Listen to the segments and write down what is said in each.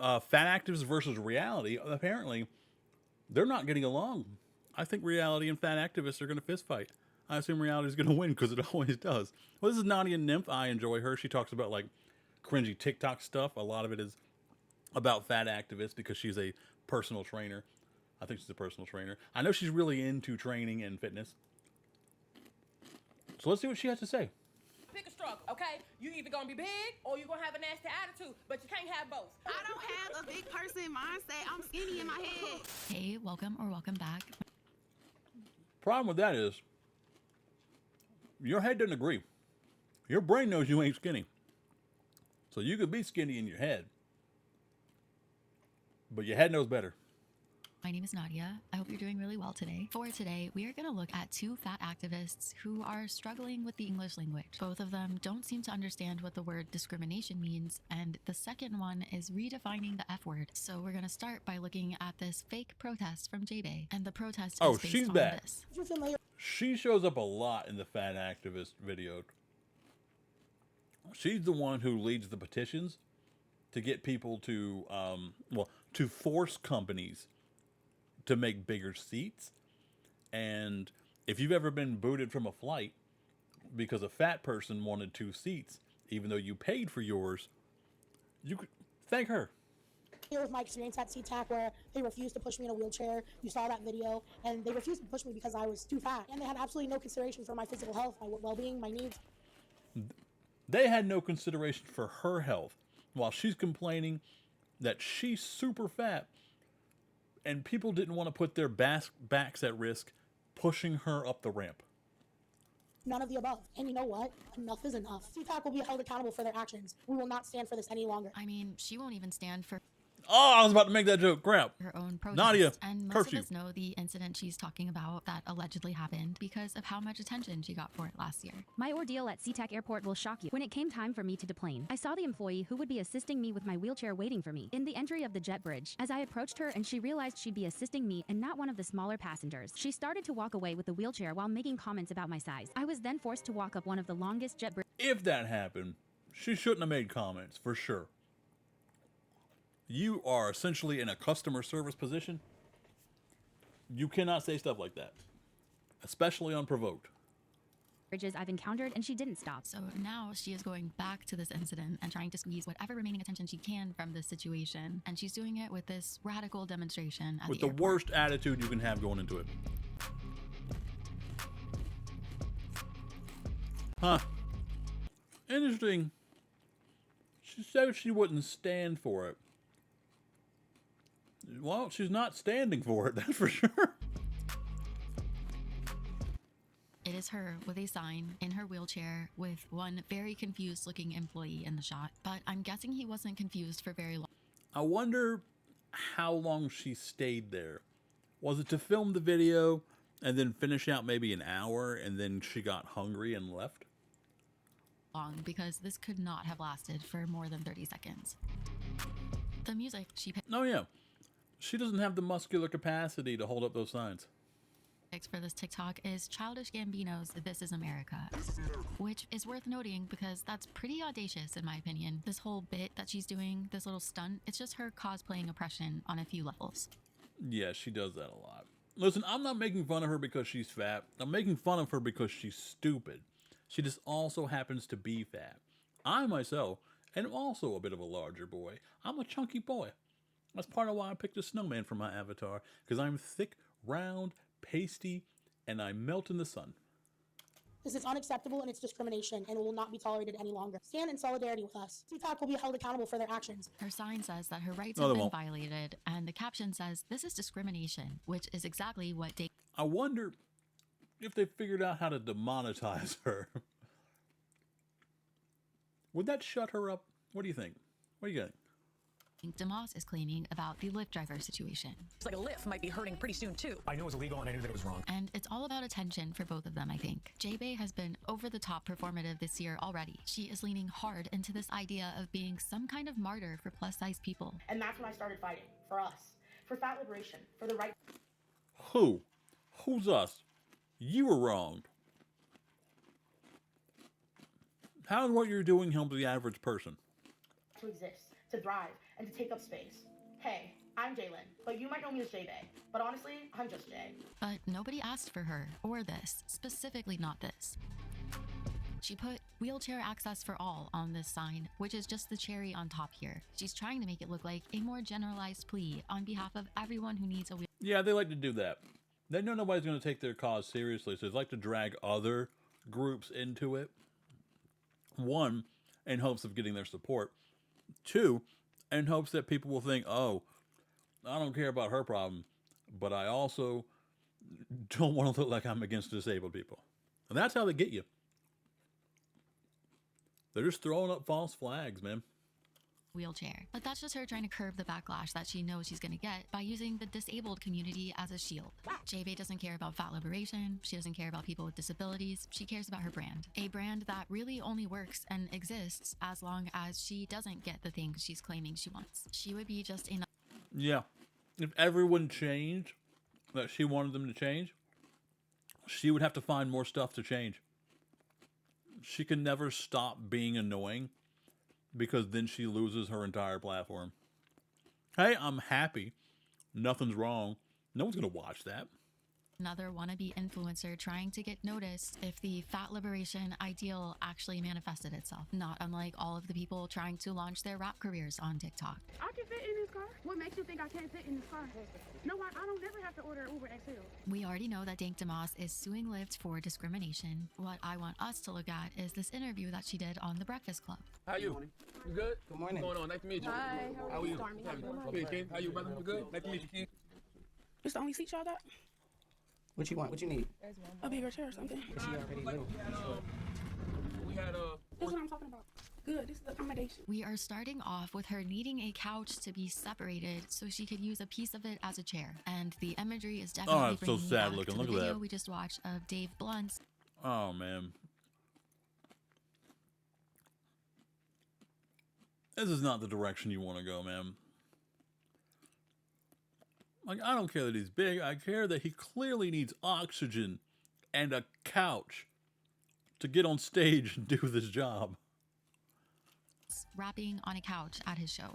fat activists versus reality, apparently, they're not getting along. I think reality and fat activists are going to fist fight. I assume reality is going to win because it always does. Well, this is Nadia Nymph. I enjoy her. She talks about like cringy TikTok stuff. A lot of it is about fat activists because she's a personal trainer. I think she's a personal trainer. I know she's really into training and fitness. So let's see what she has to say. Pick a struggle, okay? You either gonna be big or you gonna have a nasty attitude, but you can't have both. I don't have a big person mindset. I'm skinny in my head. Hey, welcome or welcome back. Problem with that is your head doesn't agree. Your brain knows you ain't skinny. So you could be skinny in your head, but your head knows better. My name is Nadia. I hope you're doing really well today. For today, we are going to look at two fat activists who are struggling with the English language. Both of them don't seem to understand what the word discrimination means, and the second one is redefining the F word. So we're going to start by looking at this fake protest from J-Bay, and the protest is based she's on back. this. She shows up a lot in the fat activist video. She's the one who leads the petitions to get people to, to force companies to make bigger seats. And if you've ever been booted from a flight because a fat person wanted 2 seats, even though you paid for yours, you could thank her. Here was my experience at fat-tok where they refused to push me in a wheelchair. You saw that video, and they refused to push me because I was too fat. And they had absolutely no consideration for my physical health, my well-being, my needs. They had no consideration for her health while she's complaining that she's super fat. And people didn't want to put their backs at risk pushing her up the ramp. None of the above. And you know what? Enough is enough. fat-tok will be held accountable for their actions. We will not stand for this any longer. I mean, she won't even stand for Oh, I was about to make that joke. Crap. her own protest. Nadia, and most curfew. of us know the incident she's talking about that allegedly happened because of how much attention she got for it last year. My ordeal at SeaTac Airport will shock you. When it came time for me to deplane, I saw the employee who would be assisting me with my wheelchair waiting for me in the entry of the jet bridge. As I approached her and she realized she'd be assisting me and not one of the smaller passengers, she started to walk away with the wheelchair while making comments about my size. I was then forced to walk up one of the longest jet bridges. If that happened, she shouldn't have made comments, for sure. You are essentially in a customer service position. You cannot say stuff like that, especially unprovoked. Bridges I've encountered, and she didn't stop. So now she is going back to this incident and trying to squeeze whatever remaining attention she can from this situation. And she's doing it with this radical demonstration at With the the airport. worst attitude you can have going into it. Huh. Interesting. She said she wouldn't stand for it. Well, she's not standing for it, that's for sure. It is her with a sign in her wheelchair with one very confused looking employee in the shot. But I'm guessing he wasn't confused for very long. I wonder how long she stayed there. Was it to film the video and then finish out maybe an hour and then she got hungry and left? Because this could not have lasted for more than 30 seconds. The music she Oh yeah. She doesn't have the muscular capacity to hold up those signs. picks for this TikTok is Childish Gambino's This Is America, which is worth noting because that's pretty audacious in my opinion. This whole bit that she's doing, this little stunt, it's just her cosplaying oppression on a few levels. Yeah, she does that a lot. Listen, I'm not making fun of her because she's fat. I'm making fun of her because she's stupid. She just also happens to be fat. I myself am also a bit of a larger boy. I'm a chunky boy. That's part of why I picked a snowman for my avatar, because I'm thick, round, pasty, and I melt in the sun. This is unacceptable and it's discrimination and it will not be tolerated any longer. Stand in solidarity with us. fat-tok will be held accountable for their actions. Her sign says that her rights No, have they been won't. violated, and the caption says, "This is discrimination," which is exactly what I wonder if they figured out how to demonetize her. Would that shut her up? What do you think? What do you think? DeMoss is claiming about the Lyft driver situation. It's like a lift might be hurting pretty soon too. I knew it was illegal and I knew that it was wrong. And it's all about attention for both of them, I think. J-Bay has been over the top performative this year already. She is leaning hard into this idea of being some kind of martyr for plus size people. And that's when I started fighting for us, for fat liberation, for the right Who? Who's us? You were wronged. How what you're doing helps the average person? to exist, to thrive, and to take up space. Hey, I'm Jalen, but you might know me as J-Bay. But honestly, I'm just Jay. But nobody asked for her, or this, specifically not this. She put wheelchair access for all on this sign, which is just the cherry on top here. She's trying to make it look like a more generalized plea on behalf of everyone who needs a wheelchair. Yeah, they like to do that. They know nobody's going to take their cause seriously, so they like to drag other groups into it. One, in hopes of getting their support. Two, in hopes that people will think, oh, I don't care about her problem, but I also don't want to look like I'm against disabled people. And that's how they get you. They're just throwing up false flags, man. Wheelchair. But that's just her trying to curb the backlash that she knows she's going to get by using the disabled community as a shield. J-Bay doesn't care about fat liberation. She doesn't care about people with disabilities. She cares about her brand. A brand that really only works and exists as long as she doesn't get the things she's claiming she wants. She would be just a... Yeah. If everyone changed that she wanted them to change, she would have to find more stuff to change. She can never stop being annoying because then she loses her entire platform. Hey, I'm happy. Nothing's wrong. No one's going to watch that. Another wannabe influencer trying to get noticed if the fat liberation ideal actually manifested itself, not unlike all of the people trying to launch their rap careers on TikTok. I can fit in this car. What makes you think I can't fit in this car? No, I don't never have to order Uber XL. We already know that Dank DeMoss is suing Lyft for discrimination. What I want us to look at is this interview that she did on The Breakfast Club. How you? You good? Good morning. What's going on? Nice to meet you. Hi, How are you? Stormy? Hey, King. How you, brother? You good? Nice to meet you, King. It's the only seat y'all got? What you want? What you need? A bigger chair or something. Is she already little? We had That's what I'm talking about. Good, this is the accommodation. We are starting off with her needing a couch to be separated so she could use a piece of it as a chair. And the imagery is definitely it's so bringing me sad back looking. to Look the at video that. we just watched of Dave Blunt's. Oh, man. This is not the direction you want to go, man. Like, I don't care that he's big. I care that he clearly needs oxygen and a couch to get on stage and do this job. Rapping on a couch at his show.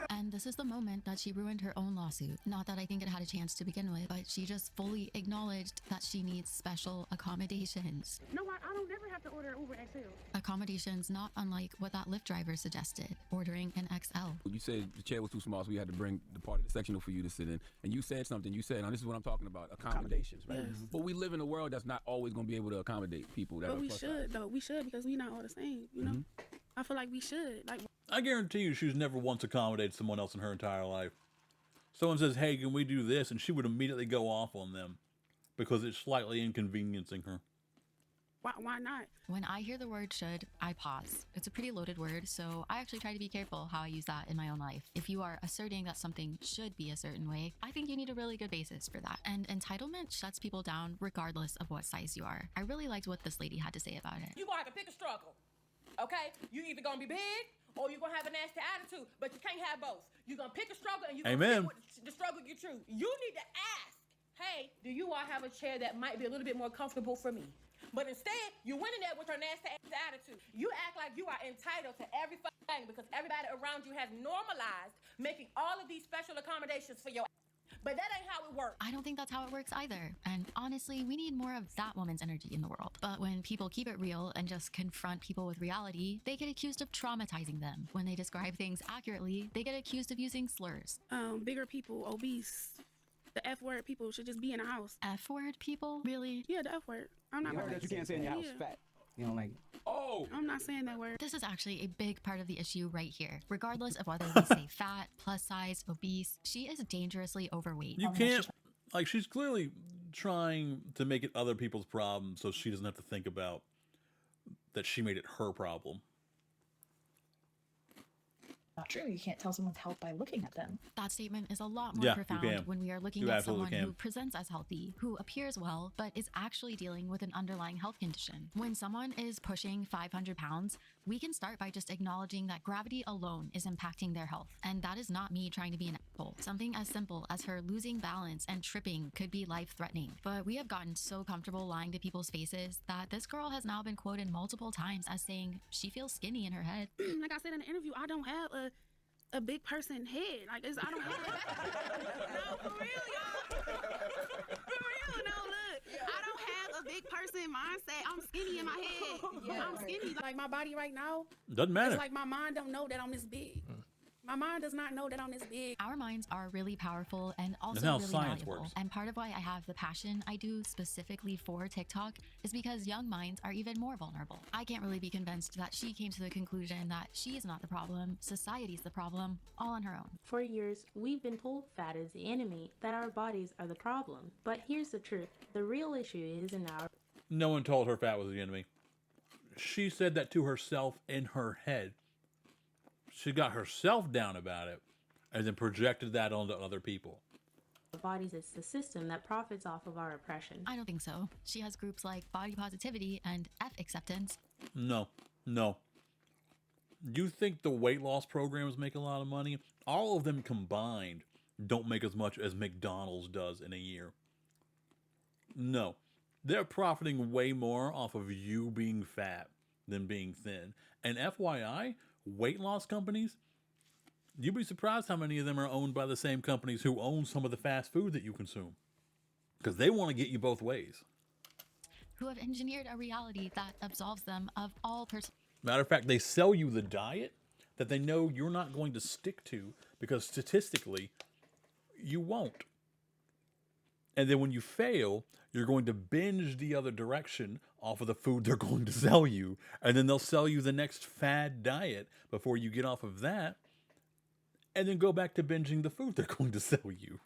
And this is the moment that she ruined her own lawsuit. Not that I think it had a chance to begin with, but she just fully acknowledged that she needs special accommodations. No, I don't never have to order Uber XL. Accommodations not unlike what that Lyft driver suggested, ordering an XL. You said the chair was too small, so we had to bring the part of the sectional for you to sit in. And you said something. You said, now this is what I'm talking about, accommodations, right? Yes. But we live in a world that's not always going to be able to accommodate people. That But are we plus should, size. though. We should, because we not all the same, you know? I feel like we should. Like, I guarantee you she's never once accommodated someone else in her entire life. Someone says, hey, can we do this? And she would immediately go off on them because it's slightly inconveniencing her. why not? When I hear the word should, I pause. It's a pretty loaded word, so I actually try to be careful how I use that in my own life. If you are asserting that something should be a certain way, I think you need a really good basis for that. And entitlement shuts people down regardless of what size you are. I really liked what this lady had to say about it. You gonna have to pick a struggle, okay? You either gonna be big or you gonna have a nasty attitude, but you can't have both. You gonna pick a struggle and you gonna Amen. pick what the struggle you choose. You need to ask, hey, do you all have a chair that might be a little bit more comfortable for me? But instead, you went in there with her nasty attitude. You act like you are entitled to every fucking thing because everybody around you has normalized making all of these special accommodations for your ass. But that ain't how it works. I don't think that's how it works either. And honestly, we need more of that woman's energy in the world. But when people keep it real and just confront people with reality, they get accused of traumatizing them. When they describe things accurately, they get accused of using slurs. Bigger people, obese, the F word people should just be in a house. F-word people? Really? Yeah, the F word. I'm not You heard that you can't say in your house Yeah. fat. You don't like it. Oh! I'm not saying that word. This is actually a big part of the issue right here. Regardless of whether we say fat, plus size, obese, she is dangerously overweight. You can't, like, she's clearly trying to make it other people's problem so she doesn't have to think about that she made it her problem. Not true. You can't tell someone's health by looking at them. That statement is a lot more Yeah, you profound can. when we are looking You at absolutely someone who can. presents as healthy, who appears well, but is actually dealing with an underlying health condition. When someone is pushing 500 pounds, we can start by just acknowledging that gravity alone is impacting their health. And that is not me trying to be an asshole. Something as simple as her losing balance and tripping could be life-threatening. But we have gotten so comfortable lying to people's faces that this girl has now been quoted multiple times as saying she feels skinny in her head. Like I said in the interview, I don't have a a big person head. Like, I don't have. No, for real, y'all. For real, no, look. I don't have a big person mindset. I'm skinny in my head. I'm skinny. Like, my body right now, Doesn't matter. it's like my mind don't know that I'm this big. My mind does not know that I'm this big. Our minds are really powerful and also how really science valuable. works. And part of why I have the passion I do specifically for TikTok is because young minds are even more vulnerable. I can't really be convinced that she came to the conclusion that she is not the problem, society's the problem, all on her own. For years, we've been told fat is the enemy, that our bodies are the problem. But here's the truth. The real issue is in our... No one told her fat was the enemy. She said that to herself in her head. She got herself down about it and then projected that onto other people. bodies, it's the system that profits off of our oppression. I don't think so. She has groups like body positivity and F acceptance. No. You think the weight loss programs make a lot of money? All of them combined don't make as much as McDonald's does in a year. No. They're profiting way more off of you being fat than being thin. And FYI, weight loss companies, you'd be surprised how many of them are owned by the same companies who own some of the fast food that you consume. Because they want to get you both ways. Who have engineered a reality that absolves them of all Matter of fact, they sell you the diet that they know you're not going to stick to because statistically, you won't. And then when you fail, you're going to binge the other direction off of the food they're going to sell you. And then they'll sell you the next fad diet before you get off of that. And then go back to binging the food they're going to sell you.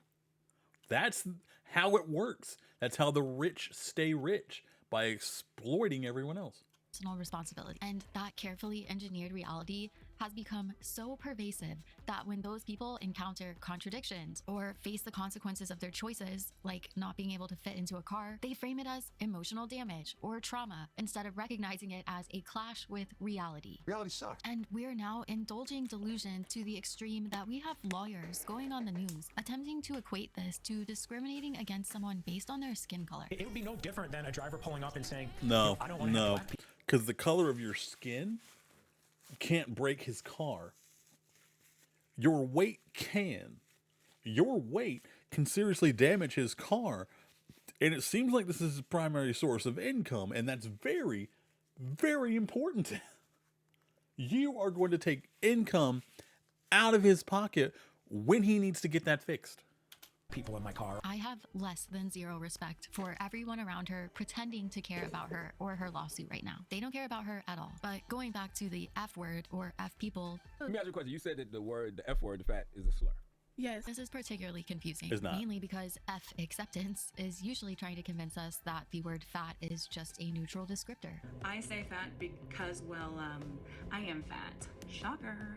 That's how it works. That's how the rich stay rich, by exploiting everyone else. Personal responsibility. And that carefully engineered reality has become so pervasive that when those people encounter contradictions or face the consequences of their choices, like not being able to fit into a car, they frame it as emotional damage or trauma instead of recognizing it as a clash with reality. Reality sucks. And we're now indulging delusion to the extreme that we have lawyers going on the news attempting to equate this to discriminating against someone based on their skin color. It would be no different than a driver pulling up and saying, No, I don't want to have black people. Because the color of your skin can't break his car. Your weight can. Your weight can seriously damage his car. And it seems like this is his primary source of income. And that's very, very important. You are going to take income out of his pocket when he needs to get that fixed. People in my car. I have less than zero respect for everyone around her pretending to care about her or her lawsuit right now. They don't care about her at all. But going back to the F word or F people. Let me ask you a question. You said that the F word, the fat, is a slur. Yes. This is particularly confusing. It's not. Mainly because F acceptance is usually trying to convince us that the word fat is just a neutral descriptor. I say fat because, well, I am fat. Shocker.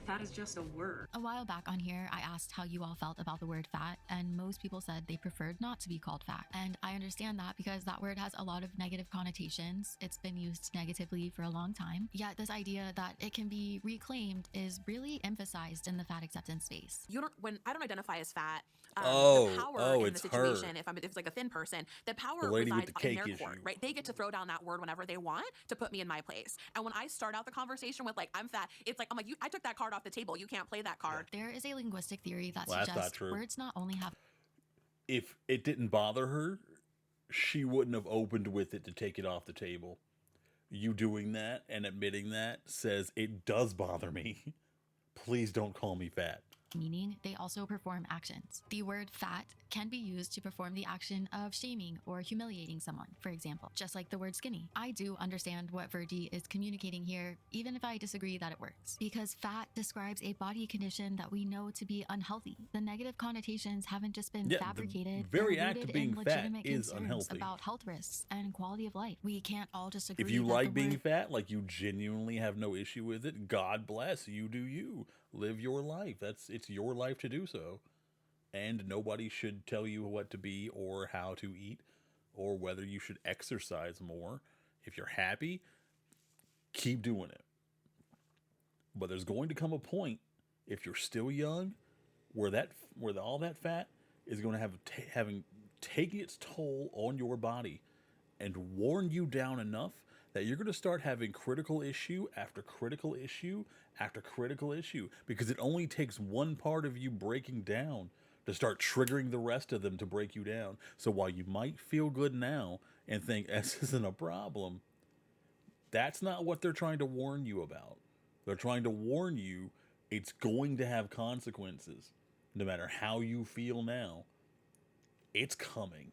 Fat is just a word. A while back on here, I asked how you all felt about the word fat, and most people said they preferred not to be called fat. And I understand that because that word has a lot of negative connotations. It's been used negatively for a long time. Yet this idea that it can be reclaimed is really emphasized in the fat acceptance space. When I don't identify as fat, the power in it's the situation, her. if it's like a thin person, the power The lady with resides the in cake their issue. court, right? They get to throw down that word whenever they want to put me in my place. And when I start out the conversation with like, I'm fat, it's like, I'm like, I took that card off the table. You can't play that card. There is a linguistic theory that Well, that's not suggests true. words not only have... If it didn't bother her, she wouldn't have opened with it to take it off the table. You doing that and admitting that says it does bother me. Please don't call me fat. Meaning they also perform actions. The word fat can be used to perform the action of shaming or humiliating someone, for example, just like the word skinny. I do understand what Virgie is communicating here, even if I disagree that it works, because fat describes a body condition that we know to be unhealthy. The negative connotations haven't just been fabricated. The very they're act rooted of being in fat legitimate is concerns unhealthy. about health risks and quality of life. We can't all just agree If you that like the being word fat, like you genuinely have no issue with it, God bless you. Do you live your life? It's your life to do so, and nobody should tell you what to be or how to eat or whether you should exercise more. If you're happy, keep doing it. But there's going to come a point, if you're still young, where all that fat is going to have taken its toll on your body and worn you down enough that you're going to start having critical issue after critical issue after critical issue, because it only takes one part of you breaking down to start triggering the rest of them to break you down. So while you might feel good now and think this isn't a problem, that's not what they're trying to warn you about. They're trying to warn you it's going to have consequences. No matter how you feel now, it's coming.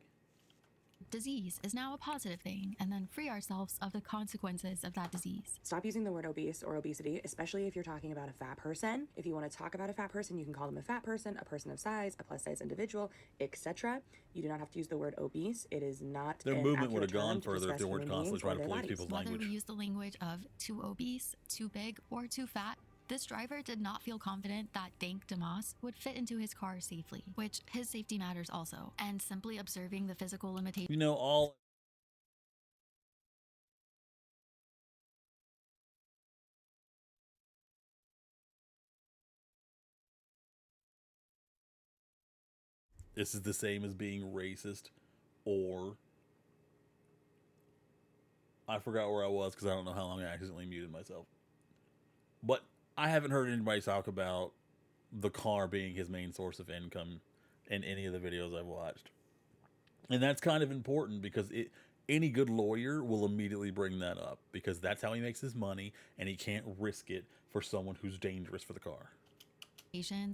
Disease is now a positive thing, and then free ourselves of the consequences of that disease. Stop using the word obese or obesity, especially if you're talking about a fat person. If you want to talk about a fat person, you can call them a fat person, a person of size, a plus size individual, etc. You do not have to use the word obese. It is not Their an movement would have accurate gone term to further if they describe weren't human constantly beings trying or to their police bodies. people's Whether language. we use the language of too obese, too big, or too fat, this driver did not feel confident that Dank Damas would fit into his car safely, which his safety matters also, and simply observing the physical limitations. You know, all this is the same as being racist, or I forgot where I was because I don't know how long I accidentally muted myself. But I haven't heard anybody talk about the car being his main source of income in any of the videos I've watched. And that's kind of important because any good lawyer will immediately bring that up, because that's how he makes his money, and he can't risk it for someone who's dangerous for the car.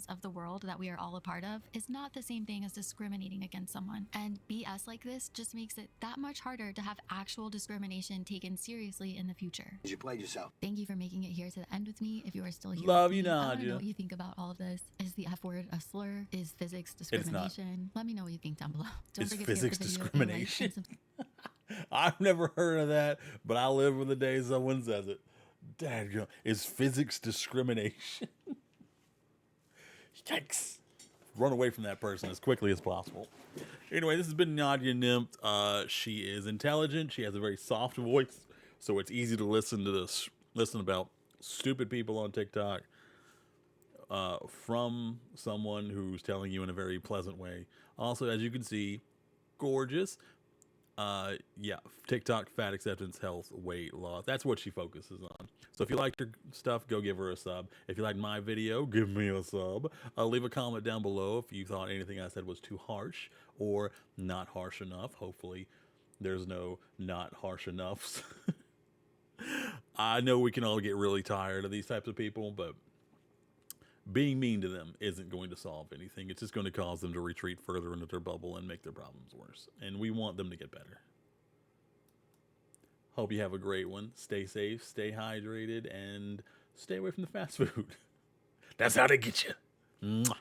Of the world that we are all a part of is not the same thing as discriminating against someone. And BS like this just makes it that much harder to have actual discrimination taken seriously in the future. You played yourself. Thank you for making it here to the end with me. If you are still here, Love with you, me, I want to Nadia. know what you think about all of this. Is the F word a slur? Is physics discrimination? Let me know what you think down below. Don't It's forget physics to give the video a like and discrimination. I've never heard of that, but I live with the day someone says it. Dadgum, it's physics discrimination. Yikes. Run away from that person as quickly as possible. Anyway, this has been Nadia Nymph. She is intelligent. She has a very soft voice, so it's easy to listen to this. Listen about stupid people on TikTok from someone who's telling you in a very pleasant way. Also, as you can see, gorgeous. Yeah, TikTok, fat acceptance, health, weight loss. That's what she focuses on. So if you liked her stuff, go give her a sub. If you liked my video, give me a sub. Leave a comment down below if you thought anything I said was too harsh or not harsh enough. Hopefully there's no not harsh enoughs. I know we can all get really tired of these types of people, but being mean to them isn't going to solve anything. It's just going to cause them to retreat further into their bubble and make their problems worse. And we want them to get better. Hope you have a great one. Stay safe, stay hydrated, and stay away from the fast food. That's how they get you. Mwah.